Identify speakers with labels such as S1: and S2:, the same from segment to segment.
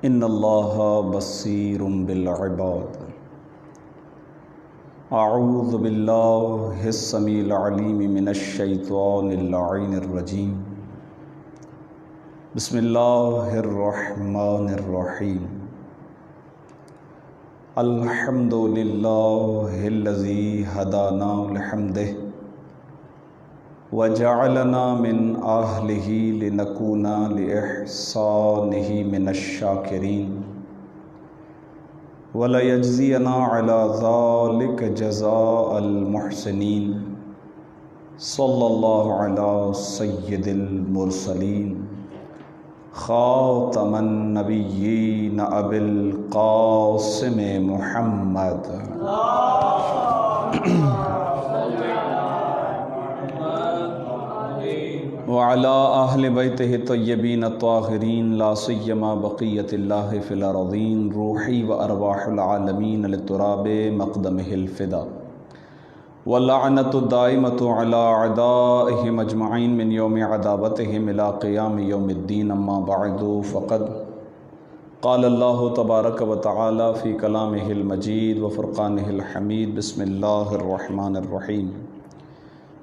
S1: ان اللہ بصیر بالعباد۔ اعوذ باللہ السمیع العلیم من الشیطان اللعین الرجیم۔ بسم اللہ الرحمن الرحیم۔ الحمد للہ الذی ہدانا لحمدہ وجعلنا من اہلہ لنکون لإحسانہ من الشاکرین ولیجزیننا علی ذلک جزاء المحسنین۔ صلی اللہ علی سید المرسلین خاتم النبیین ابی القاسم محمد وعلی اہل بیتہ الطیبین الطاہرین لا سیما بقیۃ اللہ فی الارضین روحی و ارواح العالمین للتراب مقدمہ الفدا واللعنۃ الدائمۃ علی اعدائہم اجمعین من یوم عداوتہم الی قیام یوم الدین۔ اما بعد فقد قال اللہ تبارک و تعالی فی کلامہ المجید و فرقانہ الحمید۔ بسم اللہ الرحمن الرحیم۔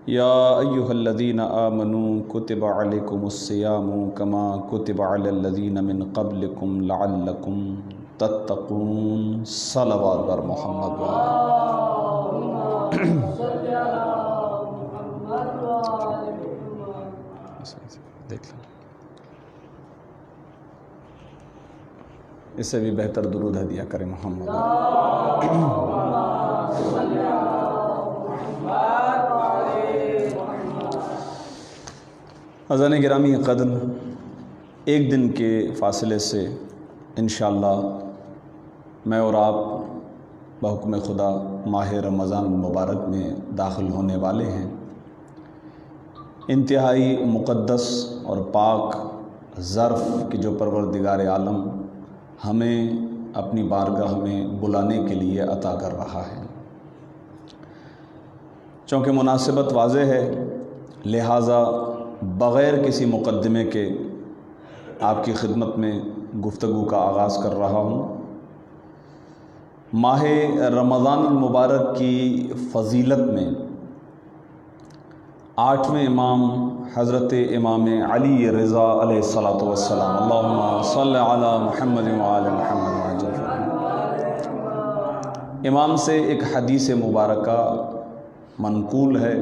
S1: یا ایہا الذین آمنوا کتب علیکم الصیام کما کتب علی الذین من قبلکم لعلکم تتقون۔ صلوات بر محمد دیکھ لیں، اس سے بھی بہتر درود ہدیہ کریں محمد۔ عزیزان گرامی قدر، ایک دن کے فاصلے سے انشاءاللہ میں اور آپ بحکم خدا ماہ رمضان المبارک میں داخل ہونے والے ہیں۔ انتہائی مقدس اور پاک ظرف کی جو پروردگار عالم ہمیں اپنی بارگاہ میں بلانے کے لیے عطا کر رہا ہے۔ چونکہ مناسبت واضح ہے، لہٰذا بغیر کسی مقدمے کے آپ کی خدمت میں گفتگو کا آغاز کر رہا ہوں۔ ماہ رمضان المبارک کی فضیلت میں 8ویں امام حضرت امام علی رضا علیہ الصلاۃ والسلام، اللہم صلی علی محمد وعلی محمد وعجل فرمائے، امام سے ایک حدیث مبارکہ منقول ہے،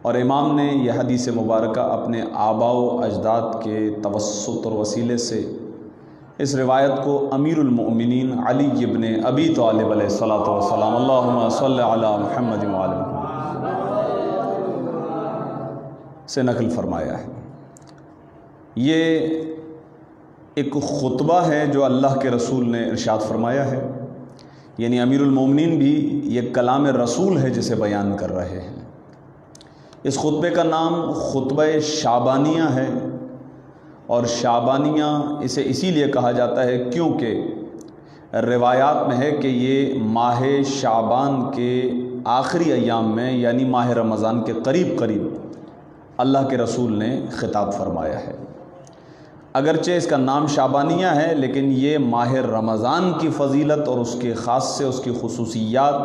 S1: اور امام نے یہ حدیث مبارکہ اپنے آباء و اجداد کے توسط اور وسیلے سے اس روایت کو امیر المؤمنین علی ابن ابی طالب علیہ الصلاۃ والسلام، اللہم صلی علی محمد وعلی محمد سے نقل فرمایا ہے۔ یہ ایک خطبہ ہے جو اللہ کے رسول نے ارشاد فرمایا ہے، یعنی امیر المؤمنین بھی یہ کلام رسول ہے جسے بیان کر رہے ہیں۔ اس خطبے کا نام خطبہ شعبانیہ ہے، اور شعبانیہ اسے اسی لیے کہا جاتا ہے کیونکہ روایات میں ہے کہ یہ ماہ شعبان کے آخری ایام میں، یعنی ماہ رمضان کے قریب اللہ کے رسول نے خطاب فرمایا ہے۔ اگرچہ اس کا نام شعبانیہ ہے، لیکن یہ ماہ رمضان کی فضیلت اور اس کے خاص سے اس کی خصوصیات،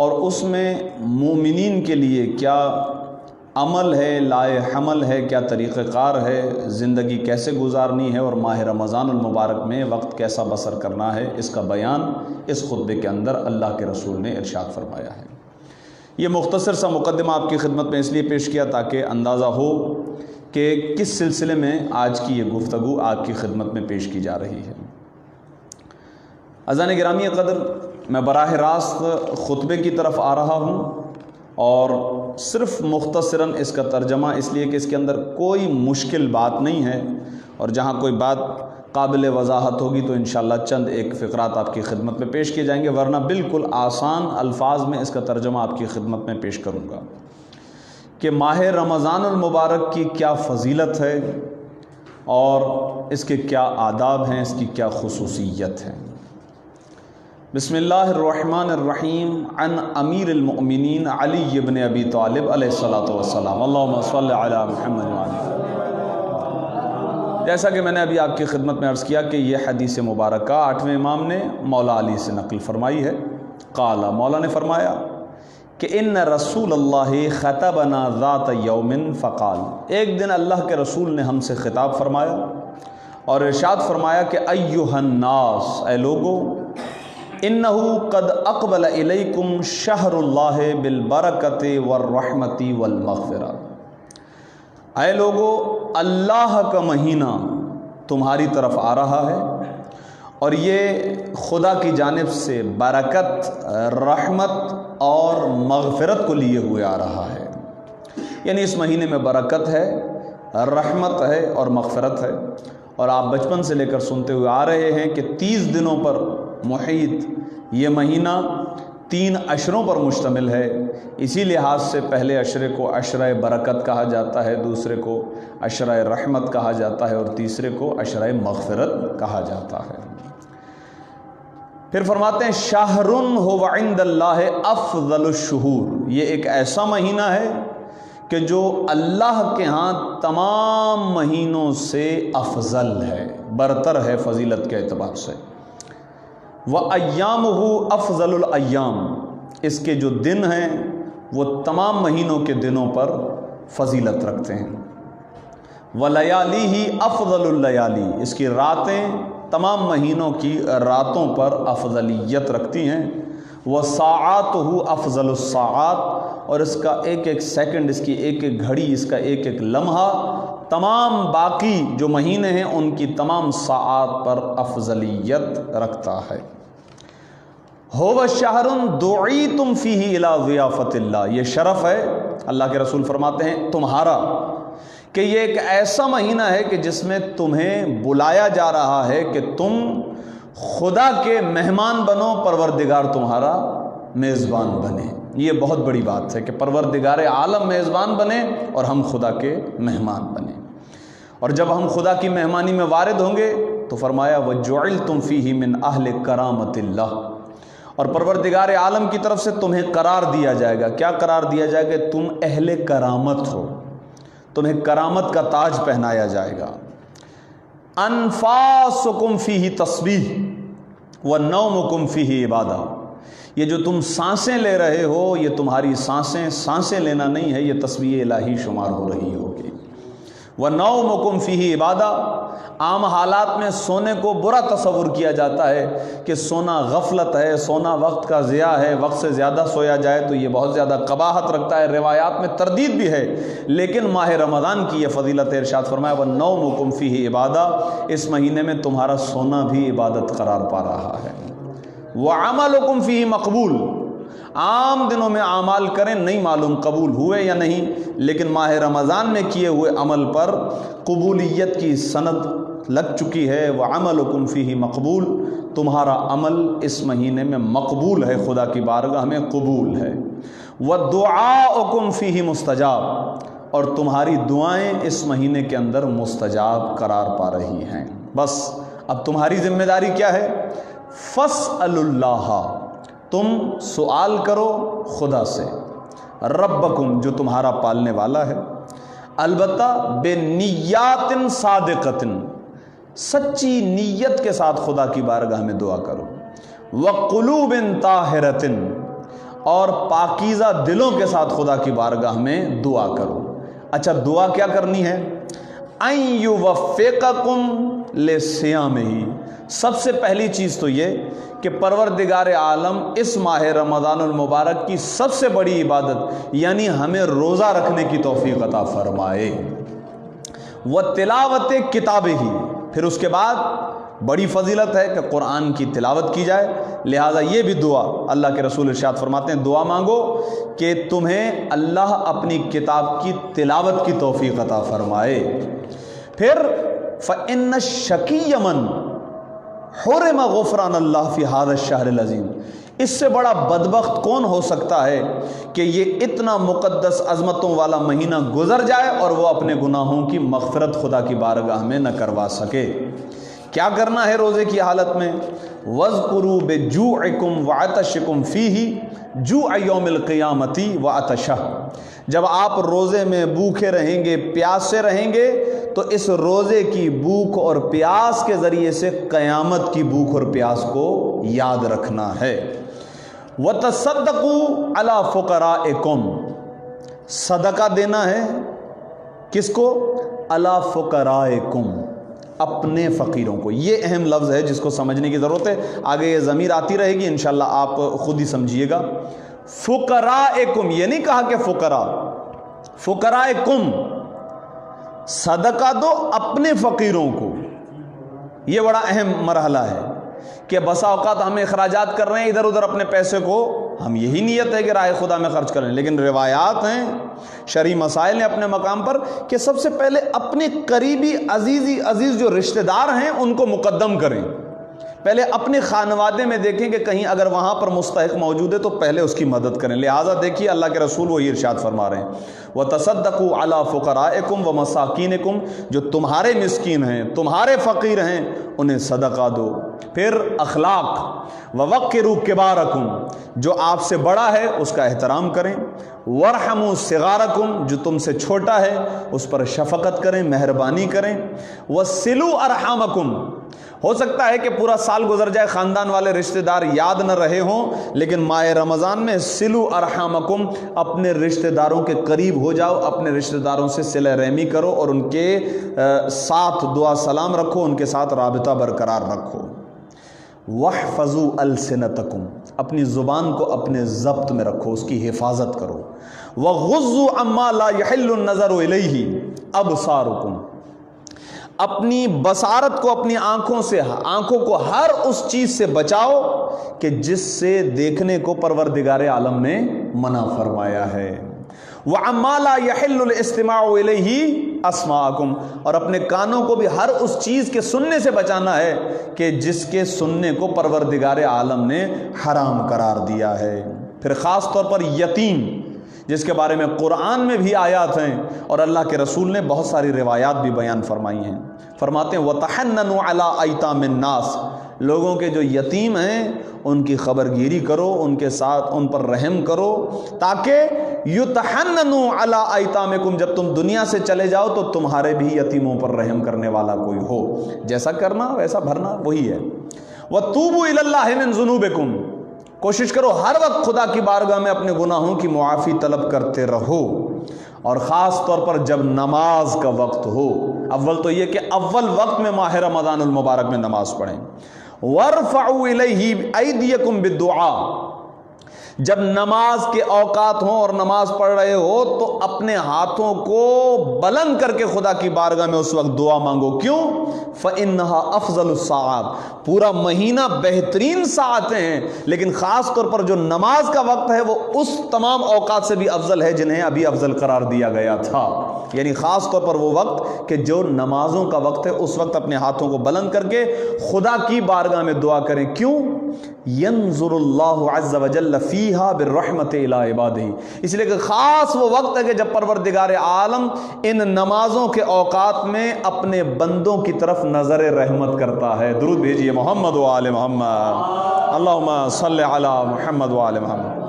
S1: اور اس میں مومنین کے لیے کیا عمل ہے، لائے حمل ہے، کیا طریقہ کار ہے، زندگی کیسے گزارنی ہے، اور ماہ رمضان المبارک میں وقت کیسا بسر کرنا ہے، اس کا بیان اس خطبے کے اندر اللہ کے رسول نے ارشاد فرمایا ہے۔ یہ مختصر سا مقدمہ آپ کی خدمت میں اس لیے پیش کیا تاکہ اندازہ ہو کہ کس سلسلے میں آج کی یہ گفتگو آپ کی خدمت میں پیش کی جا رہی ہے۔ عزیزان گرامی قدر، میں براہ راست خطبے کی طرف آ رہا ہوں، اور صرف مختصراً اس کا ترجمہ اس لیے کہ اس کے اندر کوئی مشکل بات نہیں ہے، اور جہاں کوئی بات قابل وضاحت ہوگی تو انشاءاللہ چند ایک فقرات آپ کی خدمت میں پیش کیے جائیں گے، ورنہ بالکل آسان الفاظ میں اس کا ترجمہ آپ کی خدمت میں پیش کروں گا کہ ماہ رمضان المبارک کی کیا فضیلت ہے، اور اس کے کیا آداب ہیں، اس کی کیا خصوصیت ہے۔ بسم اللہ الرحمن الرحیم۔ عن امیر المؤمنین علی بن ابی طالب علیہ الصلاۃ والسلام، اللہم صلی علی محمد وعلی جیسا کہ میں نے ابھی آپ کی خدمت میں عرض کیا کہ یہ حدیث مبارکہ 8ویں امام نے مولا علی سے نقل فرمائی ہے۔ قال، مولا نے فرمایا کہ ان رسول اللہ خطبنا ذات یوم فقال، ایک دن اللہ کے رسول نے ہم سے خطاب فرمایا اور ارشاد فرمایا کہ ایھا الناس، اے لوگو، انہو قد اقبل الیکم شہر اللہ بالبرکۃ والرحمۃ والمغفرہ، اے لوگو، اللہ کا مہینہ تمہاری طرف آ رہا ہے اور یہ خدا کی جانب سے برکت، رحمت اور مغفرت کو لیے ہوئے آ رہا ہے۔ یعنی اس مہینے میں برکت ہے، رحمت ہے اور مغفرت ہے۔ اور آپ بچپن سے لے کر سنتے ہوئے آ رہے ہیں کہ 30 دنوں پر محیط یہ مہینہ 3 عشروں پر مشتمل ہے۔ اسی لحاظ سے پہلے عشرے کو عشرہ برکت کہا جاتا ہے، دوسرے کو عشرہ رحمت کہا جاتا ہے اور تیسرے کو عشرہ مغفرت کہا جاتا ہے۔ پھر فرماتے ہیں شہر هو عند اللہ افضل الشہور، یہ ایک ایسا مہینہ ہے کہ جو اللہ کے ہاں تمام مہینوں سے افضل ہے، برتر ہے فضیلت کے اعتبار سے۔ وَأَيَّامُهُ أَفْضَلُ الْأَيَّامِ، اس کے جو دن ہیں وہ تمام مہینوں کے دنوں پر فضیلت رکھتے ہیں۔ وَلَيَالِهِ أَفْضَلُ اللَّيَالِي، اس کی راتیں تمام مہینوں کی راتوں پر افضلیت رکھتی ہیں۔ وَسَاعَاتُهُ أَفْضَلُ السَّاعَات، اور اس کا ایک ایک سیکنڈ، اس کی ایک ایک گھڑی، اس کا ایک ایک لمحہ تمام باقی جو مہینے ہیں ان کی تمام ساعات پر افضلیت رکھتا ہے۔ هو شہر دعیتم فیہ الی ضیافۃ اللہ، یہ شرف ہے، اللہ کے رسول فرماتے ہیں تمہارا، کہ یہ ایک ایسا مہینہ ہے کہ جس میں تمہیں بلایا جا رہا ہے کہ تم خدا کے مہمان بنو، پروردگار تمہارا میزبان بنے۔ یہ بہت بڑی بات ہے کہ پروردگار عالم میزبان بنے اور ہم خدا کے مہمان بنیں۔ اور جب ہم خدا کی مہمانی میں وارد ہوں گے تو فرمایا وَجُعِلْتُمْ فِيهِ مِنْ أَهْلِ كَرَامَةِ اللَّهِ، اور پروردگار عالم کی طرف سے تمہیں قرار دیا جائے گا۔ کیا قرار دیا جائے گا؟ تم اہل کرامت ہو، تمہیں کرامت کا تاج پہنایا جائے گا۔ انفاسکم فیہ تسبیح ونومکم فیہ عبادہ، یہ جو تم سانسیں لے رہے ہو یہ تمہاری سانسیں لینا نہیں ہے، یہ تسبیح الہی شمار ہو رہی ہوگی۔ ونومکم فیہ عبادہ، عام حالات میں سونے کو برا تصور کیا جاتا ہے کہ سونا غفلت ہے، سونا وقت کا ضیاع ہے، وقت سے زیادہ سویا جائے تو یہ بہت زیادہ قباحت رکھتا ہے، روایات میں تردید بھی ہے۔ لیکن ماہ رمضان کی یہ فضیلت، ارشاد فرمایا وَنَوْمُكُمْ فِيهِ عِبَادَةٌ، اس مہینے میں تمہارا سونا بھی عبادت قرار پا رہا ہے۔ وَعَمَلُكُمْ فِيهِ مَقْبُولٌ، عام دنوں میں اعمال کریں، نہیں معلوم قبول ہوئے یا نہیں، لیکن ماہ رمضان میں کیے ہوئے عمل پر قبولیت کی سند لگ چکی ہے۔ وَعَمَلُكُمْ فِيهِ مقبول، تمہارا عمل اس مہینے میں مقبول ہے، خدا کی بارگاہ میں قبول ہے۔ وَدُعَاؤُكُمْ فِيهِ مستجاب، اور تمہاری دعائیں اس مہینے کے اندر مستجاب قرار پا رہی ہیں۔ بس اب تمہاری ذمہ داری کیا ہے؟ فَاسْأَلُوا اللَّهَ، تم سوال کرو خدا سے، ربکم، جو تمہارا پالنے والا ہے، البتہ بے نیات صادقۃ، سچی نیت کے ساتھ خدا کی بارگاہ میں دعا کرو، وقلوب طاہرۃ، اور پاکیزہ دلوں کے ساتھ خدا کی بارگاہ میں دعا کرو۔ اچھا دعا کیا کرنی ہے؟ ان یوفقکم لصیامہ، سب سے پہلی چیز تو یہ کہ پروردگار عالم اس ماہ رمضان المبارک کی سب سے بڑی عبادت یعنی ہمیں روزہ رکھنے کی توفیق عطا فرمائے۔ وتلاوت کتابہ، پھر اس کے بعد بڑی فضیلت ہے کہ قرآن کی تلاوت کی جائے، لہٰذا یہ بھی دعا اللہ کے رسول ارشاد فرماتے ہیں دعا مانگو کہ تمہیں اللہ اپنی کتاب کی تلاوت کی توفیق عطا فرمائے۔ پھر فَإِنَّ الشَّقِيَّ مَنْ حُرِمَ غُفْرَانَ اللَّهِ فِي هَذَا الشَّهْرِ الْعَظِيمِ، اس سے بڑا بدبخت کون ہو سکتا ہے کہ یہ اتنا مقدس عظمتوں والا مہینہ گزر جائے اور وہ اپنے گناہوں کی مغفرت خدا کی بارگاہ میں نہ کروا سکے۔ کیا کرنا ہے روزے کی حالت میں؟ وَاذْكُرُوا بِجُوعِكُمْ وَعَطَشِكُمْ فِيهِ جُوعَ يَوْمِ الْقِيَامَةِ وَعَطَشَهُ، جب آپ روزے میں بھوکے رہیں گے، پیاسے رہیں گے، تو اس روزے کی بھوک اور پیاس کے ذریعے سے قیامت کی بھوک اور پیاس کو یاد رکھنا ہے۔ وَتَصَدَّقُوا عَلَى فُقَرَائِكُمْ، صدقہ دینا ہے کس کو؟ عَلَى فُقَرَائِكُمْ، اپنے فقیروں کو۔ یہ اہم لفظ ہے جس کو سمجھنے کی ضرورت ہے، آگے یہ ضمیر آتی رہے گی انشاءاللہ، آپ خود ہی سمجھیے گا۔ فقراءکم، یہ نہیں کہا کہ فقراء، فقراءکم، صدقہ دو اپنے فقیروں کو۔ یہ بڑا اہم مرحلہ ہے کہ بسا اوقات ہم اخراجات کر رہے ہیں ادھر ادھر اپنے پیسے کو، ہم یہی نیت ہے کہ راہ خدا میں خرچ کریں، لیکن روایات ہیں، شرعی مسائل ہیں اپنے مقام پر کہ سب سے پہلے اپنے قریبی عزیز جو رشتہ دار ہیں ان کو مقدم کریں۔ پہلے اپنے خانوادے میں دیکھیں کہ کہیں اگر وہاں پر مستحق موجود ہے تو پہلے اس کی مدد کریں۔ لہٰذا دیکھیے اللہ کے رسول وہی ارشاد فرما رہے ہیں، وَتَصَدَّقُوا عَلَىٰ فُقَرَائِكُمْ وَمَسَاكِينِكُمْ، جو تمہارے مسکین ہیں، تمہارے فقیر ہیں، انہیں صدقہ دو۔ پھر اخلاق، وَوَقِّرُوا كِبَارَكُمْ، جو آپ سے بڑا ہے اس کا احترام کریں، وَارْحَمُوا صِغَارَكُمْ، جو تم سے چھوٹا ہے اس پر شفقت کریں، مہربانی کریں، وَصِلُوا أَرْحَامَكُمْ، ہو سکتا ہے کہ پورا سال گزر جائے خاندان والے رشتہ دار یاد نہ رہے ہوں، لیکن ماہ رمضان میں سلو ارحامکم، اپنے رشتہ داروں کے قریب ہو جاؤ، اپنے رشتہ داروں سے صلہ رحمی کرو اور ان کے ساتھ دعا سلام رکھو، ان کے ساتھ رابطہ برقرار رکھو۔ واحفظوا السنتکم، اپنی زبان کو اپنے ضبط میں رکھو، اس کی حفاظت کرو۔ وغضوا عما لا يحل النظر الیہ ابصارکم، اپنی بصارت کو، اپنی آنکھوں کو ہر اس چیز سے بچاؤ کہ جس سے دیکھنے کو پروردگار عالم نے منع فرمایا ہے۔ وَعَمَّا لَا يَحِلُّ الْإِسْتِمَاعُ إِلَيْهِ أَسْمَاعَكُمْ، اور اپنے کانوں کو بھی ہر اس چیز کے سننے سے بچانا ہے کہ جس کے سننے کو پروردگار عالم نے حرام قرار دیا ہے۔ پھر خاص طور پر یتیم، جس کے بارے میں قرآن میں بھی آیات ہیں اور اللہ کے رسول نے بہت ساری روایات بھی بیان فرمائی ہیں۔ فرماتے ہیں وَتَحَنَّنُوا عَلَىٰ أَيْتَامِ النَّاسِ، لوگوں کے جو یتیم ہیں ان کی خبرگیری کرو، ان کے ساتھ ان پر رحم کرو، تاکہ یُتَحَنَّنُوا عَلَىٰ أَيْتَامِكُمْ، جب تم دنیا سے چلے جاؤ تو تمہارے بھی یتیموں پر رحم کرنے والا کوئی ہو، جیسا کرنا ویسا بھرنا وہی ہے۔ وَتُوبُوا إِلَى اللَّهِ مِن ذُنُوبِكُمْ، کوشش کرو ہر وقت خدا کی بارگاہ میں اپنے گناہوں کی معافی طلب کرتے رہو، اور خاص طور پر جب نماز کا وقت ہو۔ اول تو یہ کہ اول وقت میں ماہ رمضان المبارک میں نماز پڑھیں۔ وَارْفَعُوا إِلَيْهِ أَيْدِيَكُمْ بِالدُّعَاءِ، جب نماز کے اوقات ہوں اور نماز پڑھ رہے ہو تو اپنے ہاتھوں کو بلند کر کے خدا کی بارگاہ میں اس وقت دعا مانگو۔ کیوں؟ فَإِنَّهَا أَفْضَلُ السَّاعَاتِ، پورا مہینہ بہترین ساعتیں ہیں، لیکن خاص طور پر جو نماز کا وقت ہے وہ اس تمام اوقات سے بھی افضل ہے جنہیں ابھی افضل قرار دیا گیا تھا۔ یعنی خاص طور پر وہ وقت کہ جو نمازوں کا وقت ہے، اس وقت اپنے ہاتھوں کو بلند کر کے خدا کی بارگاہ میں دعا کریں۔ کیوں؟ ينظر اللہ عز وجل فیہا بالرحمت الی عبادہ، اس لیے کہ خاص وہ وقت ہے کہ جب پروردگار عالم ان نمازوں کے اوقات میں اپنے بندوں کی طرف نظر رحمت کرتا ہے۔ درود بھیجیے محمد و آل محمد، اللہم صلی علی محمد و آل محمد۔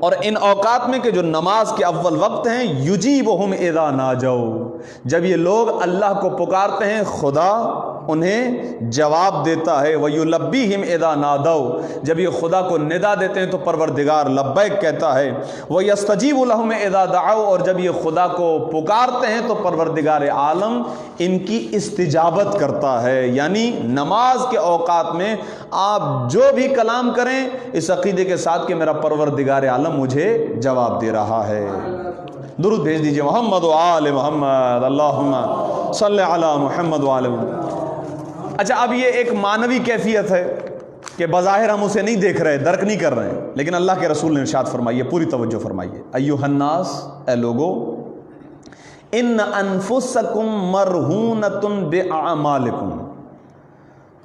S1: اور ان اوقات میں کہ جو نماز کے اول وقت ہیں، یجیبہم اذا ناجوا، جب یہ لوگ اللہ کو پکارتے ہیں خدا انہیں جواب دیتا ہے۔ وَيُلَبِّهِمْ اِذَا نَادَوْا، جب یہ خدا کو ندا دیتے ہیں تو پروردگار لبیک کہتا ہے۔ وَيَسْتَجِيبُ لَهُمْ اِذَا دَعَوْا، اور جب یہ خدا کو پکارتے ہیں تو پروردگار عالم ان کی استجابت کرتا ہے۔ یعنی نماز کے اوقات میں آپ جو بھی کلام کریں اس عقیدے کے ساتھ کہ میرا پروردگار عالم مجھے جواب دے رہا ہے۔ درود بھیج دیجئے محمد و آل محمد، اللہم صلی علی محمد و آل محمد۔ اچھا، اب یہ ایک معنوی کیفیت ہے کہ بظاہر ہم اسے نہیں دیکھ رہے، درک نہیں کر رہے ہیں، لیکن اللہ کے رسول نے ارشاد فرمائیے، پوری توجہ فرمائیے۔ ایھا الناس، اے لوگو، ان انفسکم مرہونۃ باعمالکم،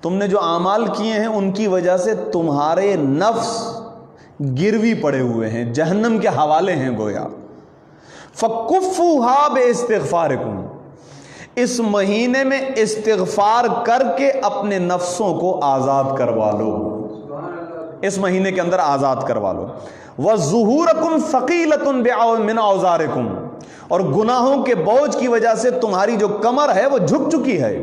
S1: تم نے جو اعمال کیے ہیں ان کی وجہ سے تمہارے نفس گروی پڑے ہوئے ہیں، جہنم کے حوالے ہیں گویا۔ فکفوھا باستغفارکم، اس مہینے میں استغفار کر کے اپنے نفسوں کو آزاد کروا لو، اس مہینے کے اندر آزاد کروا لو۔ وَظُہُورَكُمْ ثَقِيلَةٌ مِنْ أَوْزَارِكُمْ، اور گناہوں کے بوجھ کی وجہ سے تمہاری جو کمر ہے وہ جھک چکی ہے۔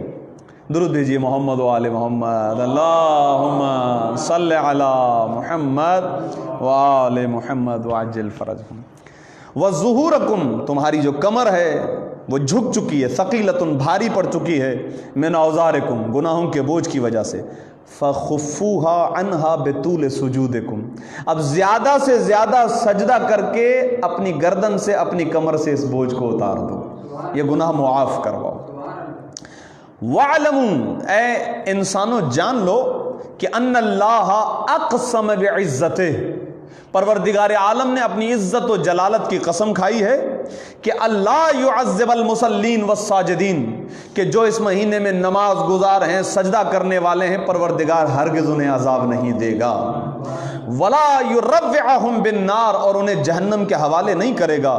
S1: درود بھیجیے محمد و آل محمد، اللہم صلی علی محمد و آل محمد وعجل فرجہم۔ وظہورکم، تمہاری جو کمر ہے وہ جھک چکی ہے، ثقیلۃ، بھاری پڑ چکی ہے، من اوزارکم، گناہوں کے بوجھ کی وجہ سے، فخفوها عنہا بطول سجودکم، اب زیادہ سے زیادہ سجدہ کر کے اپنی گردن سے، اپنی کمر سے اس بوجھ کو اتار دو، یہ گناہ معاف کرواؤ۔ وَاعْلَمُوا، اے انسانوں جان لو کہ ان اللہ اقسم بعزتہ، پروردگار عالم نے اپنی عزت و جلالت کی قسم کھائی ہے کہ اللہ یعذب المصلین والساجدین، کہ جو اس مہینے میں نماز گزار ہیں، سجدہ کرنے والے ہیں، پروردگار ہرگز انہیں عذاب نہیں دے گا۔ ولا یروعہم بالنار، اور انہیں جہنم کے حوالے نہیں کرے گا۔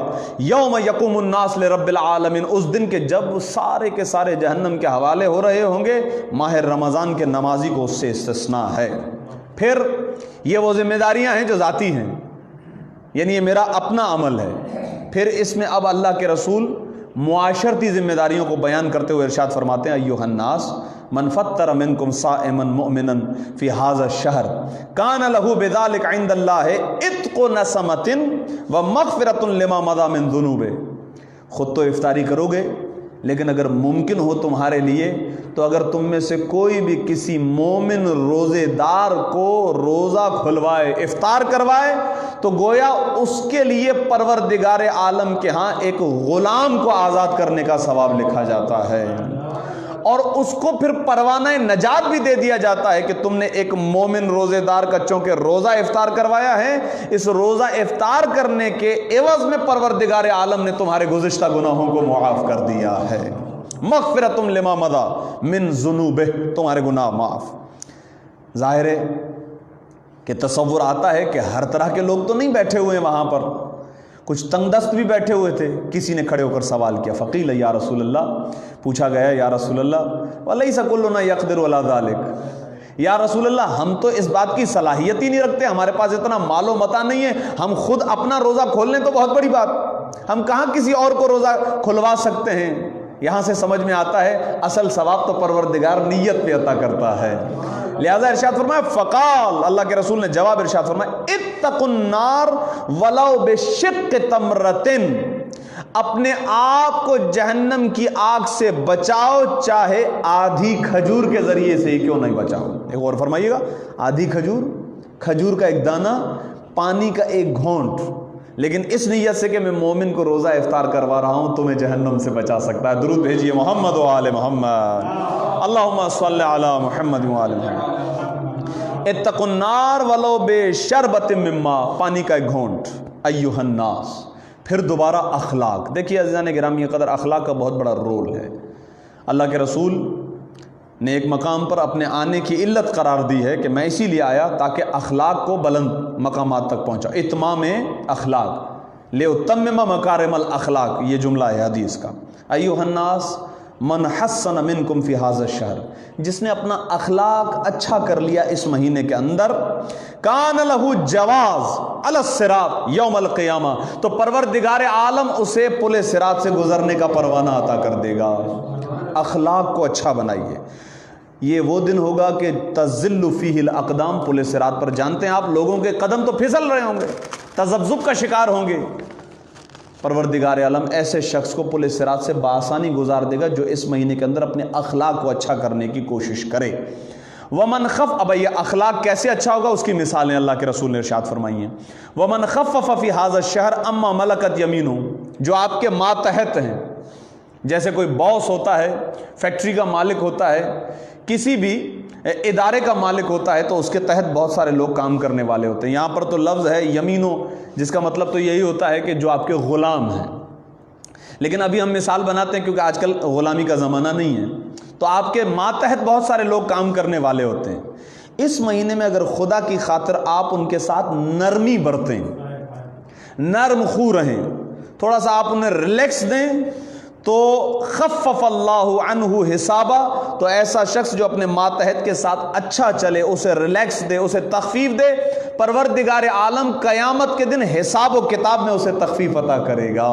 S1: یوم یقوم الناس لرب العالمین، اس دن کے جب سارے کے سارے جہنم کے حوالے ہو رہے ہوں گے، ماہ رمضان کے نمازی کو اس سے استثناء ہے۔ پھر یہ وہ ذمہ داریاں ہیں جو ذاتی ہیں، یعنی یہ میرا اپنا عمل ہے۔ پھر اس میں اب اللہ کے رسول معاشرتی ذمہ داریوں کو بیان کرتے ہوئے ارشاد فرماتے ہیں، ایھا الناس من فطر منکم صائما مؤمنا فی ھذا الشہر کان لہ بذلک عند اللہ عتق نسمۃ ومغفرۃ لما مضی من ذنوبہ۔ خود تو افطاری کرو گے، لیکن اگر ممکن ہو تمہارے لیے تو اگر تم میں سے کوئی بھی کسی مومن روزے دار کو روزہ کھلوائے، افطار کروائے، تو گویا اس کے لیے پروردگار عالم کے ہاں ایک غلام کو آزاد کرنے کا ثواب لکھا جاتا ہے، اور اس کو پھر پروانہ نجات بھی دے دیا جاتا ہے کہ تم نے ایک مومن روزے دار کا چونکہ روزہ افطار کروایا ہے، اس روزہ افطار کرنے کے عوض میں پروردگار عالم نے تمہارے گزشتہ گناہوں کو معاف کر دیا ہے۔ مغفرۃ لما مضی من ذنوبہ، تمہارے گناہ معاف۔ ظاہر ہے کہ تصور آتا ہے کہ ہر طرح کے لوگ تو نہیں بیٹھے ہوئے ہیں وہاں پر، کچھ تنگ دست بھی بیٹھے ہوئے تھے۔ کسی نے کھڑے ہو کر سوال کیا، فقیل یا رسول اللہ، پوچھا گیا یا رسول اللہ ولیس کلنا یقدر علی ذلک، یا رسول اللہ ہم تو اس بات کی صلاحیت ہی نہیں رکھتے، ہمارے پاس اتنا مال و متاع نہیں ہے، ہم خود اپنا روزہ کھول لیں تو بہت بڑی بات، ہم کہاں کسی اور کو روزہ کھلوا سکتے ہیں۔ یہاں سے سمجھ میں آتا ہے اصل ثواب تو پروردگار نیت پہ عطا کرتا ہے۔ لہذا ارشاد فرمایا، فقال، اللہ کے رسول نے جواب ارشاد فرمایا، اتقوا النار ولو بشق تمرۃ، اپنے آپ کو جہنم کی آگ سے بچاؤ چاہے آدھی کھجور کے ذریعے سے ہی کیوں نہیں بچاؤ۔ ایک اور فرمائیے گا، آدھی کھجور کا ایک دانہ، پانی کا ایک گھونٹ، لیکن اس نیت سے کہ میں مومن کو روزہ افطار کروا رہا ہوں تمہیں جہنم سے بچا سکتا ہے۔ درود بھیجیے محمد و آل محمد، اللہم صلی علی محمد و آل محمد۔ اتقوا النار ولو بشربۃ من ماء، پانی کا ایک گھونٹ۔ ایھا الناس، پھر دوبارہ اخلاق۔ دیکھیے عزیزان گرامی قدر، اخلاق کا بہت بڑا رول ہے۔ اللہ کے رسول نے ایک مقام پر اپنے آنے کی علت قرار دی ہے کہ میں اسی لیے آیا تاکہ اخلاق کو بلند مقامات تک پہنچا، اتمام اخلاق، لِأُتَمِّمَ مَكَارِمَ الْأَخْلَاقِ، یہ جملہ ہے حدیث کا۔ ایھا الناس من حسن منکم فی ھذا الشہر، جس نے اپنا اخلاق اچھا کر لیا اس مہینے کے اندر، کان لہ جواز علی الصراط یوم القیامہ، تو پروردگار عالم اسے پل صراط سے گزرنے کا پروانہ عطا کر دے گا۔ اخلاق کو اچھا بنائیے، یہ وہ دن ہوگا کہ تزل فیہ الاقدام، پل صراط پر جانتے ہیں آپ لوگوں کے قدم تو پھسل رہے ہوں گے، تذبذب کا شکار ہوں گے۔ پروردگار عالم ایسے شخص کو پل صراط سے بآسانی گزار دے گا جو اس مہینے کے اندر اپنے اخلاق کو اچھا کرنے کی کوشش کرے۔ ومن خف، اب یہ اخلاق کیسے اچھا ہوگا اس کی مثالیں اللہ کے رسول نے ارشاد فرمائی ہیں۔ ومن خفف فی ھذا الشہر اما ملکت یمینہ، جو آپ کے ماتحت ہیں، جیسے کوئی باس ہوتا ہے، فیکٹری کا مالک ہوتا ہے، کسی بھی ادارے کا مالک ہوتا ہے، تو اس کے تحت بہت سارے لوگ کام کرنے والے ہوتے ہیں۔ یہاں پر تو لفظ ہے یمینو، جس کا مطلب تو یہی ہوتا ہے کہ جو آپ کے غلام ہیں، لیکن ابھی ہم مثال بناتے ہیں کیونکہ آج کل غلامی کا زمانہ نہیں ہے، تو آپ کے ماتحت بہت سارے لوگ کام کرنے والے ہوتے ہیں۔ اس مہینے میں اگر خدا کی خاطر آپ ان کے ساتھ نرمی برتیں، نرم خو رہیں، تھوڑا سا آپ انہیں ریلیکس دیں، تو خفف اللہ عنہ حسابا، تو ایسا شخص جو اپنے ماتحت کے ساتھ اچھا چلے، اسے ریلیکس دے، اسے تخفیف دے، پروردگار عالم قیامت کے دن حساب و کتاب میں اسے تخفیف عطا کرے گا۔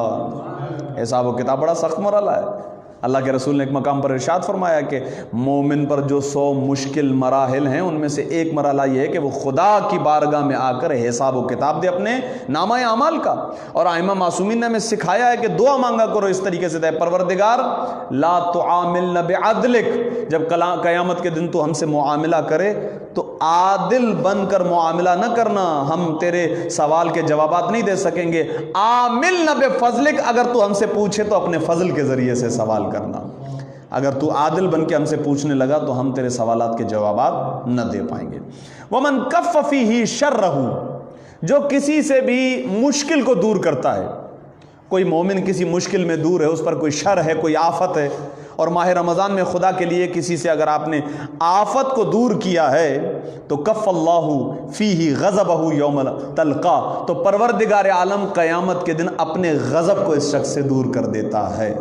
S1: حساب و کتاب بڑا سخت مرحلہ ہے۔ اللہ کے رسول نے ایک مقام پر ارشاد فرمایا کہ مومن پر جو 100 مشکل مراحل ہیں ان میں سے ایک مرحلہ یہ ہے کہ وہ خدا کی بارگاہ میں آ کر حساب و کتاب دے اپنے نامہ اعمال کا۔ اور ائمہ معصومین نے ہمیں سکھایا ہے کہ دعا مانگا کرو اس طریقے سے، دے پروردگار لا تعاملنا بعدلک، جب قیامت کے دن تو ہم سے معاملہ کرے تو عادل بن کر معاملہ نہ کرنا، ہم تیرے سوال کے جوابات نہیں دے سکیں گے۔ عاملنا بفضلک، اگر تو ہم سے پوچھے تو اپنے فضل کے ذریعے سے سوال کرنا، اگر تو عادل بن کے ہم سے پوچھنے لگا تو ہم تیرے سوالات کے جوابات نہ دے پائیں گے۔ ومن کف فیہ شرہ، جو کسی سے بھی مشکل کو دور کرتا ہے، کوئی مومن کسی مشکل میں دور ہے، اس پر کوئی شر ہے، کوئی آفت ہے، اور ماہ رمضان میں خدا کے لیے کسی سے اگر آپ نے آفت کو دور کیا ہے تو کف اللہ فیہ غضبہ یوم تلقا، تو پروردگار عالم قیامت کے دن اپنے غضب کو اس شخص سے دور کر دیتا ہے،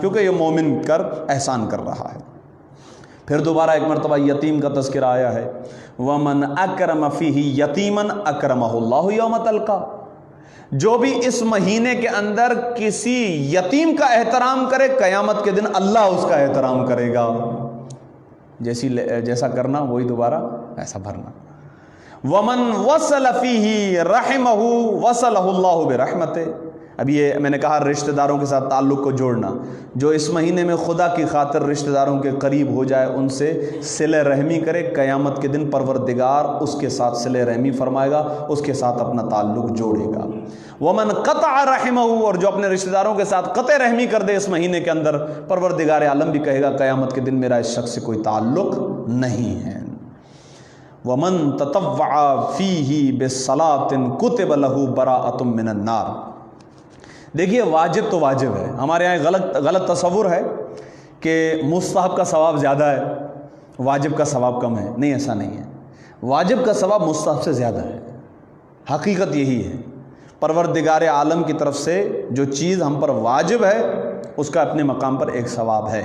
S1: کیونکہ یہ مومن کر احسان کر رہا ہے۔ پھر دوبارہ ایک مرتبہ یتیم کا تذکرہ آیا ہے، ومن اکرم فیہ یتیما اکرمہ اللہ یوم تلقا، جو بھی اس مہینے کے اندر کسی یتیم کا احترام کرے قیامت کے دن اللہ اس کا احترام کرے گا، جیسا کرنا وہی دوبارہ ایسا بھرنا۔ ومن وصل فیہ رحمہ وصلہ اللہ برحمتہ، اب یہ میں نے کہا رشتہ داروں کے ساتھ تعلق کو جوڑنا، جو اس مہینے میں خدا کی خاطر رشتہ داروں کے قریب ہو جائے، ان سے صلہ رحمی کرے، قیامت کے دن پروردگار اس کے ساتھ صلہ رحمی فرمائے گا، اس کے ساتھ اپنا تعلق جوڑے گا۔ ومن قطع رحمہ، اور جو اپنے رشتہ داروں کے ساتھ قطع رحمی کر دے اس مہینے کے اندر، پروردگار عالم بھی کہے گا قیامت کے دن میرا اس شخص سے کوئی تعلق نہیں ہے۔ ومن تطوع فیہ بصلاۃ کتب لہ براءۃ من النار، دیکھیے واجب تو واجب ہے، ہمارے یہاں غلط تصور ہے کہ مستحب کا ثواب زیادہ ہے، واجب کا ثواب کم ہے، نہیں ایسا نہیں ہے، واجب کا ثواب مستحب سے زیادہ ہے، حقیقت یہی ہے۔ پروردگار عالم کی طرف سے جو چیز ہم پر واجب ہے اس کا اپنے مقام پر ایک ثواب ہے،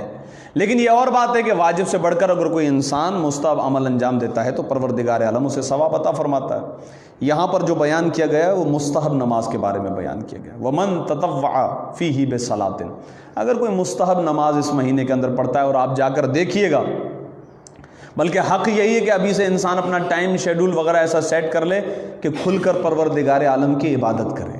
S1: لیکن یہ اور بات ہے کہ واجب سے بڑھ کر اگر کوئی انسان مستحب عمل انجام دیتا ہے تو پروردگار عالم اسے ثواب عطا فرماتا ہے۔ یہاں پر جو بیان کیا گیا ہے وہ مستحب نماز کے بارے میں بیان کیا گیا، ومن تطوع فیہ بصلاۃ، اگر کوئی مستحب نماز اس مہینے کے اندر پڑھتا ہے، اور آپ جا کر دیکھیے گا، بلکہ حق یہی ہے کہ ابھی سے انسان اپنا ٹائم شیڈول وغیرہ ایسا سیٹ کر لے کہ کھل کر پروردگار عالم کی عبادت کرے۔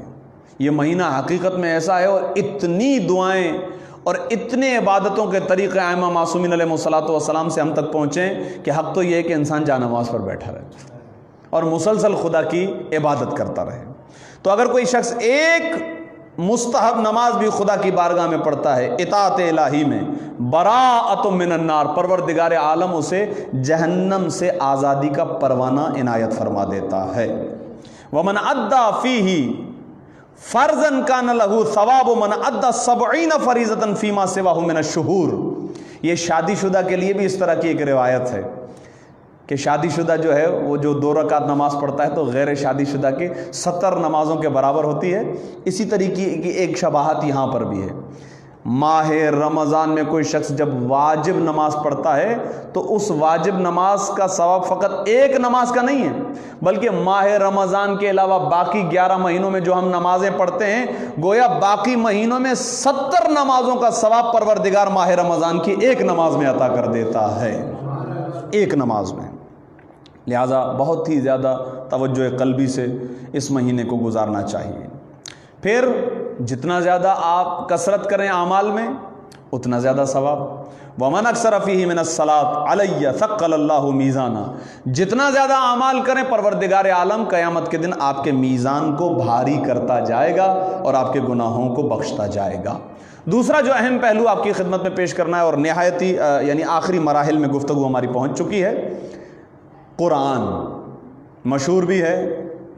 S1: یہ مہینہ حقیقت میں ایسا ہے، اور اتنی دعائیں اور اتنے عبادتوں کے طریقے ائمہ معصومین علیہ الصلوۃ والسلام سے ہم تک پہنچیں کہ حق تو یہ ہے کہ انسان جا نماز پر بیٹھا رہے اور مسلسل خدا کی عبادت کرتا رہے۔ تو اگر کوئی شخص ایک مستحب نماز بھی خدا کی بارگاہ میں پڑھتا ہے اطاعت الہی میں، براءۃ من النار، پروردگار عالم اسے جہنم سے آزادی کا پروانہ عنایت فرما دیتا ہے۔ ومن ادى فیہ فرضا کان لہ ثواب من ادى 70 فریضۃ فیما سواہ من الشہور، یہ شادی شدہ کے لیے بھی اس طرح کی ایک روایت ہے کہ شادی شدہ جو ہے وہ جو 2 رکعت نماز پڑھتا ہے تو غیر شادی شدہ کے 70 نمازوں کے برابر ہوتی ہے۔ اسی طریقے کی ایک شباہت یہاں پر بھی ہے، ماہ رمضان میں کوئی شخص جب واجب نماز پڑھتا ہے تو اس واجب نماز کا ثواب فقط ایک نماز کا نہیں ہے، بلکہ ماہ رمضان کے علاوہ باقی 11 مہینوں میں جو ہم نمازیں پڑھتے ہیں، گویا باقی مہینوں میں 70 نمازوں کا ثواب پروردگار ماہ رمضان کی ایک نماز میں عطا کر دیتا ہے، ایک نماز میں۔ لہٰذا بہت ہی زیادہ توجہ قلبی سے اس مہینے کو گزارنا چاہیے۔ پھر جتنا زیادہ آپ کثرت کریں اعمال میں اتنا زیادہ ثواب۔ ومن اکثر فیہ من الصلاۃ علی ثقل اللہ میزانا، جتنا زیادہ اعمال کریں پروردگار عالم قیامت کے دن آپ کے میزان کو بھاری کرتا جائے گا اور آپ کے گناہوں کو بخشتا جائے گا۔ دوسرا جو اہم پہلو آپ کی خدمت میں پیش کرنا ہے، اور نہایتی یعنی آخری مراحل میں گفتگو ہماری پہنچ چکی ہے، قرآن مشہور بھی ہے،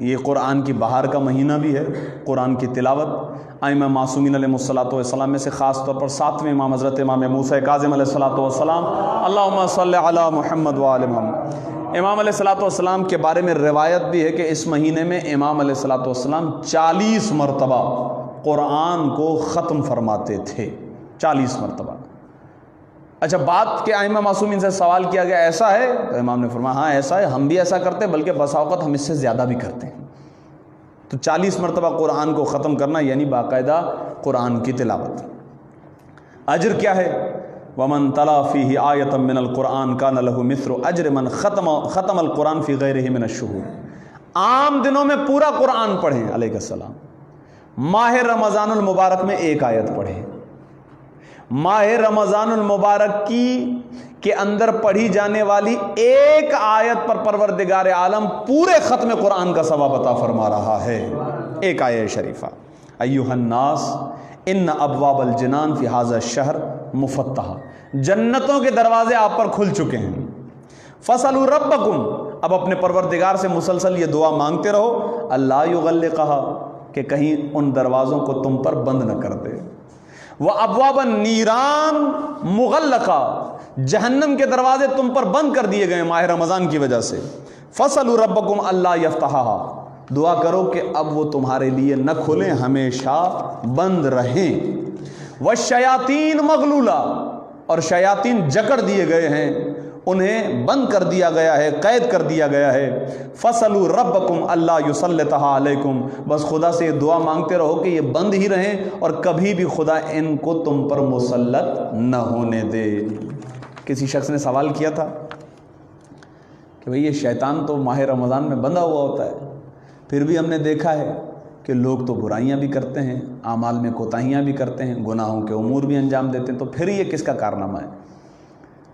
S1: یہ قرآن کی بہار کا مہینہ بھی ہے، قرآن کی تلاوت ائمہ معصومین علیہ الصلوۃ والسلام میں سے خاص طور پر 7ویں امام حضرت امام موسیٰ کاظم علیہ الصلوۃ والسلام، اللہم صلی علی محمد وآل محمد، امام علیہ الصلوۃ والسلام کے بارے میں روایت بھی ہے کہ اس مہینے میں امام علیہ الصلوۃ والسلام 40 مرتبہ قرآن کو ختم فرماتے تھے، 40 مرتبہ۔ اچھا، بات کہ ائمہ معصومین سے سوال کیا گیا ایسا ہے تو امام نے فرمایا ہاں ایسا ہے، ہم بھی ایسا کرتے ہیں، بلکہ بسا اوقات ہم اس سے زیادہ بھی کرتے ہیں۔ تو 40 مرتبہ قرآن کو ختم کرنا یعنی باقاعدہ قرآن کی تلاوت. اجر کیا ہے؟ ومن تلا فیہ آیۃ من القرآن کان لہ مثل اجر من ختم القرآن فی غیرہ من الشہور. عام دنوں میں پورا قرآن پڑھیں علیہ السلام، ماہ رمضان المبارک میں ایک آیت پڑھیں. ماہ رمضان المبارک کے اندر پڑھی جانے والی ایک آیت پر پروردگار عالم پورے ختم قرآن کا ثواب عطا فرما رہا ہے. ایک آیت شریفہ، ایھا الناس ان ابواب الجنان فی ھذا الشہر مفتحہ، جنتوں کے دروازے آپ پر کھل چکے ہیں. فاسألوا ربکم، اب اپنے پروردگار سے مسلسل یہ دعا مانگتے رہو اللہ یغلقہا، کہ کہیں ان دروازوں کو تم پر بند نہ کر دے. وابواب النیران مغلقہ، جہنم کے دروازے تم پر بند کر دیے گئے ماہ رمضان کی وجہ سے. فاسألوا ربکم اللہ یفتحہا، دعا کرو کہ اب وہ تمہارے لیے نہ کھلیں، ہمیشہ بند رہیں. والشیاطین مغلولہ، اور شیاطین جکڑ دیے گئے ہیں، انہیں بند کر دیا گیا ہے، قید کر دیا گیا ہے. فاسألوا ربکم اللہ یسلطھا علیکم، بس خدا سے یہ دعا مانگتے رہو کہ یہ بند ہی رہیں اور کبھی بھی خدا ان کو تم پر مسلط نہ ہونے دے. کسی شخص نے سوال کیا تھا کہ بھئی یہ شیطان تو ماہ رمضان میں بندھا ہوا ہوتا ہے، پھر بھی ہم نے دیکھا ہے کہ لوگ تو برائیاں بھی کرتے ہیں، اعمال میں کوتاہیاں بھی کرتے ہیں، گناہوں کے امور بھی انجام دیتے ہیں، تو پھر یہ کس کا کارنامہ ہے؟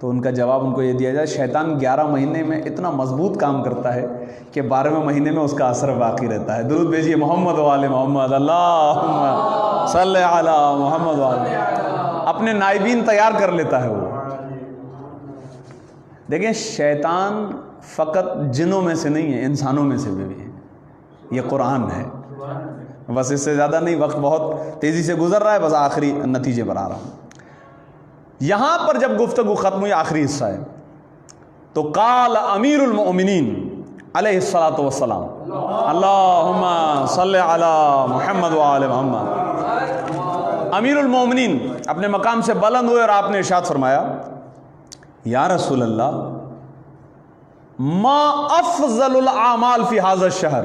S1: تو ان کا جواب ان کو یہ دیا جائے، شیطان 11 مہینے میں اتنا مضبوط کام کرتا ہے کہ 12ویں مہینے میں اس کا اثر باقی رہتا ہے. درود بھیجیے محمد و آل محمد، اللہم صلی علی محمد و آل. اپنے نائبین تیار کر لیتا ہے وہ. دیکھیں شیطان فقط جنوں میں سے نہیں ہے، انسانوں میں سے بھی ہے. یہ قرآن ہے، بس اس سے زیادہ نہیں، وقت بہت تیزی سے گزر رہا ہے، بس آخری نتیجے پر آ رہا ہوں. یہاں پر جب گفتگو ختم ہوئی، آخری حصہ ہے، تو قال امیر المؤمنین علیہ الصلاۃ والسلام اللہم صلی علی محمد و آل محمد. امیر المؤمنین اپنے مقام سے بلند ہوئے اور آپ نے ارشاد فرمایا یا رسول اللہ ما افضل الاعمال فی ھذا الشہر.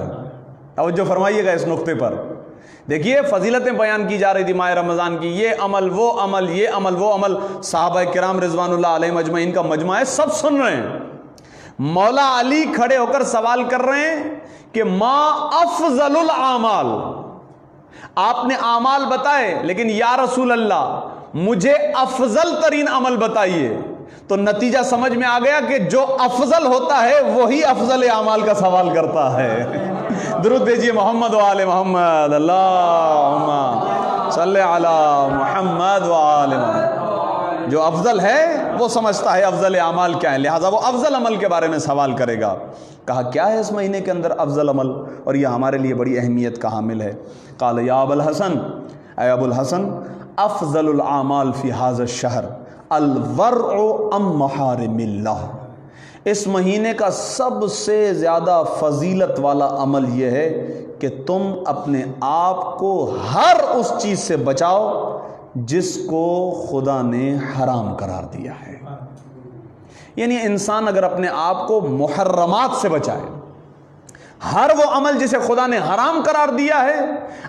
S1: توجہ فرمائیے گا اس نقطے پر. دیکھیے فضیلتیں بیان کی جا رہی تھی ماہ رمضان کی، یہ عمل وہ عمل، یہ عمل وہ عمل، صحابہ کرام رضوان اللہ علیہم اجمعین کا مجمع ہے، سب سن رہے ہیں. مولا علی کھڑے ہو کر سوال کر رہے ہیں کہ ما افضل الاعمال، آپ نے اعمال بتائے لیکن یا رسول اللہ مجھے افضل ترین عمل بتائیے. تو نتیجہ سمجھ میں آ گیا کہ جو افضل ہوتا ہے وہی افضل اعمال کا سوال کرتا ہے. درود بھیجیے محمد و آل محمد، اللہم صلی علی محمد و آل محمد. جو افضل ہے وہ سمجھتا ہے افضل اعمال کیا ہے، لہٰذا وہ افضل عمل کے بارے میں سوال کرے گا. کہا کیا ہے اس مہینے کے اندر افضل عمل، اور یہ ہمارے لیے بڑی اہمیت کا حامل ہے. قال یا ابو الحسن، اے ابو الحسن افضل الاعمال فی ھذا الشہر الورع عن محارم اللہ. اس مہینے کا سب سے زیادہ فضیلت والا عمل یہ ہے کہ تم اپنے آپ کو ہر اس چیز سے بچاؤ جس کو خدا نے حرام قرار دیا ہے. یعنی انسان اگر اپنے آپ کو محرمات سے بچائے، ہر وہ عمل جسے خدا نے حرام قرار دیا ہے،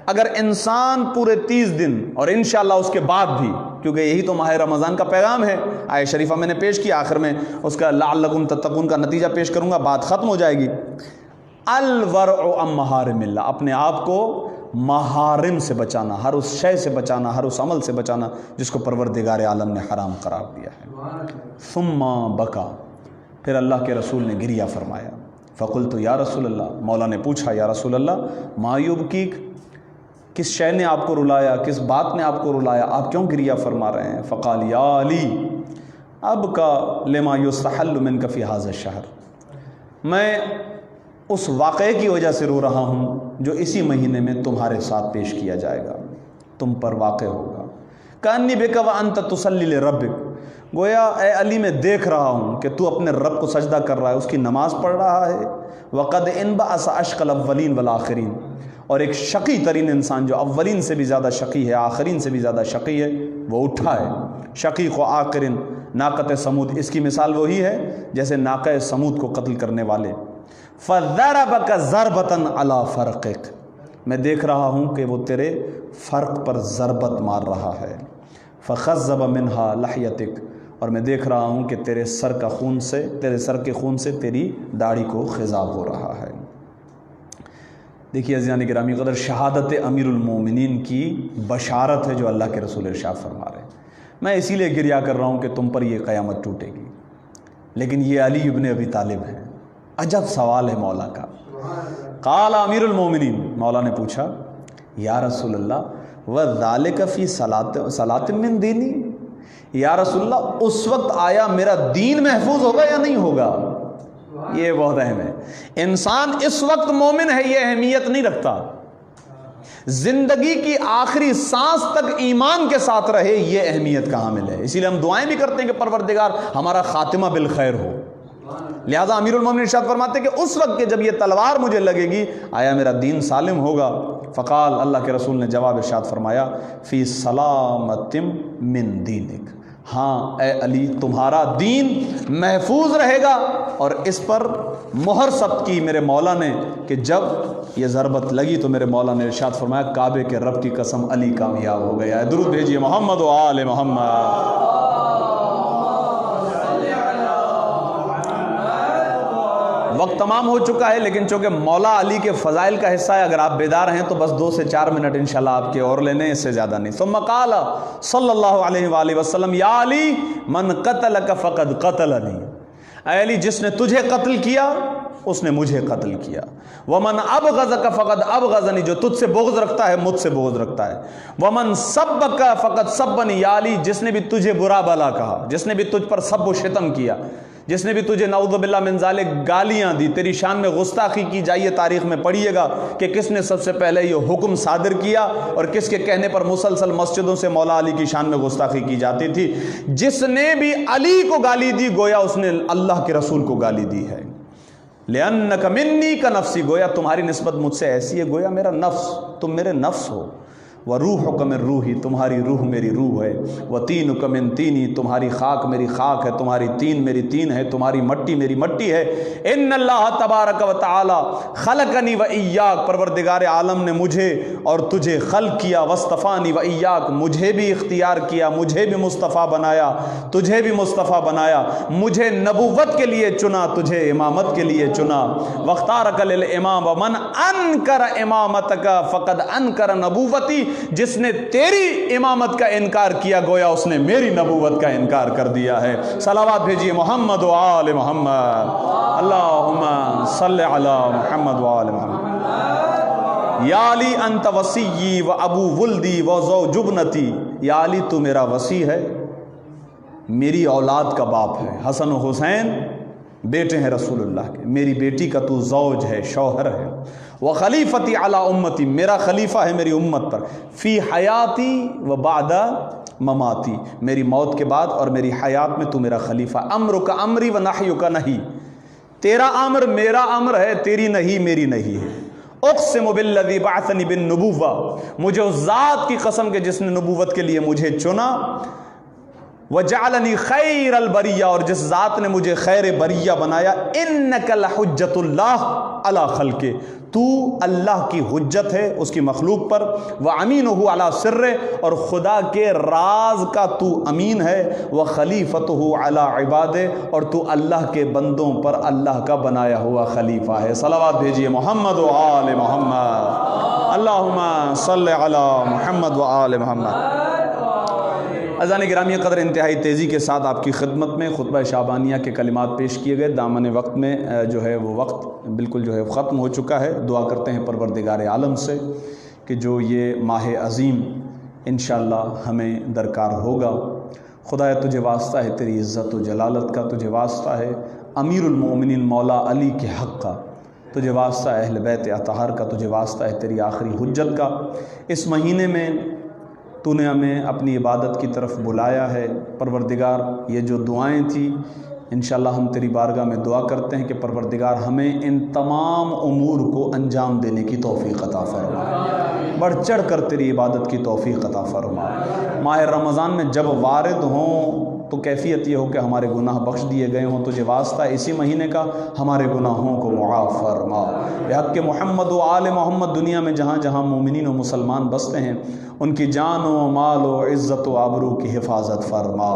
S1: اگر انسان پورے 30 دن اور انشاءاللہ اس کے بعد بھی، کیونکہ یہی تو ماہ رمضان کا پیغام ہے، آیت شریفہ میں نے پیش کیا، آخر میں اس کا لعلکم تتقون کا نتیجہ پیش کروں گا، بات ختم ہو جائے گی. الورع عن محارم اللہ، اپنے آپ کو محارم سے بچانا، ہر اس شے سے بچانا، ہر اس عمل سے بچانا جس کو پروردگار عالم نے حرام قرار دیا ہے. ثم بکا، پھر اللہ کے رسول نے گریہ فرمایا. فقلت یا رسول اللہ، مولا نے پوچھا یا رسول اللہ ما یبکیک، کس شے نے آپ کو رلایا، کس بات نے آپ کو رلایا، آپ کیوں گریہ فرما رہے ہیں؟ فقال یا علی ابکا لما یستحل منک فی ھذا الشہر، میں اس واقعے کی وجہ سے رو رہا ہوں جو اسی مہینے میں تمہارے ساتھ پیش کیا جائے گا، تم پر واقع ہوگا. کانی بک وانت تصلی لربک، گویا اے علی میں دیکھ رہا ہوں کہ تو اپنے رب کو سجدہ کر رہا ہے، اس کی نماز پڑھ رہا ہے. وقد انبعث اشقى الاولین والآخرین، اور ایک شقی ترین انسان جو اولین سے بھی زیادہ شقی ہے، آخرین سے بھی زیادہ شقی ہے، وہ اٹھا ہے. شقیق و آخرین ناقۃ سمود، اس کی مثال وہی ہے جیسے ناقہ سمود کو قتل کرنے والے. فضربک ضربۃ علی فرقک، میں دیکھ رہا ہوں کہ وہ تیرے فرق پر ضربت مار رہا ہے، فخذب منہا لحیتک، اور میں دیکھ رہا ہوں کہ تیرے سر کے خون سے تیری داڑھی کو خضاب ہو رہا ہے۔ دیکھیے عزیزان گرامی قدر، شہادت امیر المومنین کی بشارت ہے جو اللہ کے رسول ارشاد فرما رہے ہیں۔ میں اسی لیے گریہ کر رہا ہوں کہ تم پر یہ قیامت ٹوٹے گی، لیکن یہ علی ابن ابی طالب ہیں۔ عجب سوال ہے مولا کا۔ قال امیر المومنین، مولا نے پوچھا یا رسول اللہ وذالک فی صلاۃ من دینی، یا رسول اللہ اس وقت آیا میرا دین محفوظ ہوگا یا نہیں ہوگا؟ یہ بہت اہم ہے۔ انسان اس وقت مومن ہے یہ اہمیت نہیں رکھتا، زندگی کی آخری سانس تک ایمان کے ساتھ رہے یہ اہمیت کا حامل ہے۔ اسی لیے ہم دعائیں بھی کرتے ہیں کہ پروردگار ہمارا خاتمہ بالخیر ہو۔ لہذا امیر المومنین ارشاد فرماتے ہیں کہ اس وقت کہ جب یہ تلوار مجھے لگے گی آیا میرا دین سالم ہوگا؟ فقال، اللہ کے رسول نے جواب ارشاد فرمایا فی سلامت من دینک، ہاں اے علی تمہارا دین محفوظ رہے گا۔ اور اس پر مہر ثبت کی میرے مولا نے کہ جب یہ ضربت لگی تو میرے مولا نے ارشاد فرمایا کعبے کے رب کی قسم علی کامیاب ہو گیا ہے۔ درود بھیجیے محمد و آل محمد۔ وقت تمام ہو چکا ہے، لیکن چونکہ مولا علی کے فضائل کا حصہ ہے، اگر آپ بیدار ہیں تو بس 2 سے 4 منٹ انشاءاللہ آپ کے اور لینے، اس سے زیادہ نہیں۔ ثم قال صلی اللہ علیہ وآلہ وسلم یا علی من قتلک فقد قتلنی، اے علی جس نے تجھے قتل کیا اس نے مجھے قتل کیا۔ ومن ابغضک فقد ابغضنی، جو تجھ سے بغض رکھتا ہے مجھ سے بغض رکھتا ہے۔ ومن سبک فقد سبنی، یا علی جس نے بھی تجھے برا بلا کہا، جس نے بھی تجھ پر سب و شتم کیا، جس نے بھی تجھے نعوذ باللہ من ذالک گالیاں دی، تیری شان میں گستاخی کی، جائیے تاریخ میں پڑھیے گا کہ کس نے سب سے پہلے یہ حکم صادر کیا اور کس کے کہنے پر مسلسل مسجدوں سے مولا علی کی شان میں گستاخی کی جاتی تھی۔ جس نے بھی علی کو گالی دی گویا اس نے اللہ کے رسول کو گالی دی ہے۔ لِأَنَّكَ مِنِّي كَنَفْسِي، گویا تمہاری نسبت مجھ سے ایسی ہے گویا میرا نفس، تم میرے نفس ہو۔ وَرُوحُكَ مِن رُوحِي، تمہاری روح میری روح ہے۔ وَطِينُكَ مِن طِينِي، تمہاری خاک میری خاک ہے، تمہاری تین میری تین ہے، تمہاری مٹی میری مٹی ہے۔ ان اللہ تبارک و تعالی خلقنی وإياک، پروردگار عالم نے مجھے اور تجھے خلق کیا، واصطفانی وإياک، مجھے بھی اختیار کیا، مجھے بھی مصطفیٰ بنایا، تجھے بھی مصطفیٰ بنایا، مجھے نبوت کے لیے چنا، تجھے امامت کے لیے چنا۔ واختارک للامام ومن انکر امامتک فقد انکر نبوتی، جس نے تیری امامت کا انکار کیا گویا اس نے میری نبوت کا انکار کر دیا ہے۔ صلوات بھیجیے محمد و آل محمد، اللہم صلی علی محمد و آل محمد۔ یا علی انت وصی و ابو ولدی و زوج ابنتی، یا علی تو میرا وصی ہے، میری اولاد کا باپ ہے، حسن و حسین بیٹے ہیں رسول اللہ کے، میری بیٹی کا تو زوج ہے، شوہر ہے۔ وخلیفتی علی امتی، میرا خلیفہ ہے میری امت پر، فی حیاتی و بعد مماتی، میری موت کے بعد اور میری حیات میں تو میرا خلیفہ۔ امرک امری و نحیک نہی، تیرا امر میرا امر ہے، تیری نہیں میری نہیں ہے۔ اقسم بالذی بعثنی بالنبوہ، مجھے اس ذات کی قسم کہ جس نے نبوت کے لیے مجھے چنا، وجعلنی خیر البریہ، اور جس ذات نے مجھے خیر بریہ بنایا، انک لحجت اللہ علی خلقہ، تو اللہ کی حجت ہے اس کی مخلوق پر، وامینہ علی سرہ، اور خدا کے راز کا تو امین ہے، وخلیفتہ علی عبادہ، اور تو اللہ کے بندوں پر اللہ کا بنایا ہوا خلیفہ ہے۔ صلوات بھیجیے محمد و آل محمد، اللہم صلی علی محمد و آل محمد۔ اذان گرامی قدر، انتہائی تیزی کے ساتھ آپ کی خدمت میں خطبہ شعبانیہ کے کلمات پیش کیے گئے۔ دامن وقت میں جو ہے وہ وقت بالکل جو ہے ختم ہو چکا ہے۔ دعا کرتے ہیں پروردگار عالم سے کہ جو یہ ماہ عظیم انشاءاللہ ہمیں درکار ہوگا، خدایا تجھے واسطہ ہے تیری عزت و جلالت کا، تجھے واسطہ ہے امیر المومنین مولا علی کے حق کا، تجھے واسطہ ہے اہل بیت اطہار کا، تجھے واسطہ ہے تیری آخری حجت کا۔ اس مہینے میں تو نے ہمیں اپنی عبادت کی طرف بلایا ہے پروردگار، یہ جو دعائیں تھیں انشاءاللہ ہم تیری بارگاہ میں دعا کرتے ہیں کہ پروردگار ہمیں ان تمام امور کو انجام دینے کی توفیق عطا فرما، بڑھ چڑھ کر تیری عبادت کی توفیق عطا فرما۔ ماہ رمضان میں جب وارد ہوں تو کیفیت یہ ہو کہ ہمارے گناہ بخش دیے گئے ہوں، تجھے واسطہ اسی مہینے کا ہمارے گناہوں کو معاف فرما۔ بحق محمد و آل محمد دنیا میں جہاں جہاں مومنین و مسلمان بستے ہیں ان کی جان و مال و عزت و آبرو کی حفاظت فرما۔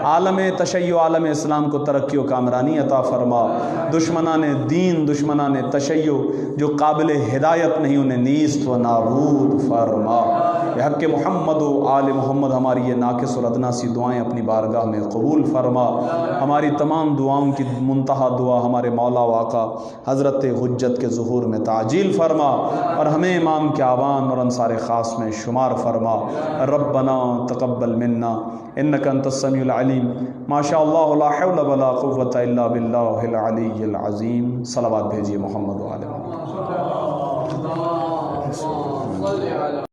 S1: عالم تشیع عالم اسلام کو ترقی و کامرانی عطا فرما۔ دشمنان دین دشمنان تشیع جو قابل ہدایت نہیں انہیں نیست و نابود فرما۔ بحق محمد و آل محمد ہماری یہ ناقص اور ادنا سی دعائیں اپنی بارگاہ میں قبول فرما۔ ہماری تمام دعاؤں کی منتہا دعا ہمارے مولا و آقا حضرت حجت کے ظہور میں تعجیل فرما، اور ہمیں امام کے آوان اور انصار خاص میں شمار فرما۔ ربنا تقبل منا انک انت السمیع العلیم، ما شاء اللہ لا حول ولا قوة الا باللہ العلی العظیم۔ صلوات بھیجیے محمد و آل محمد۔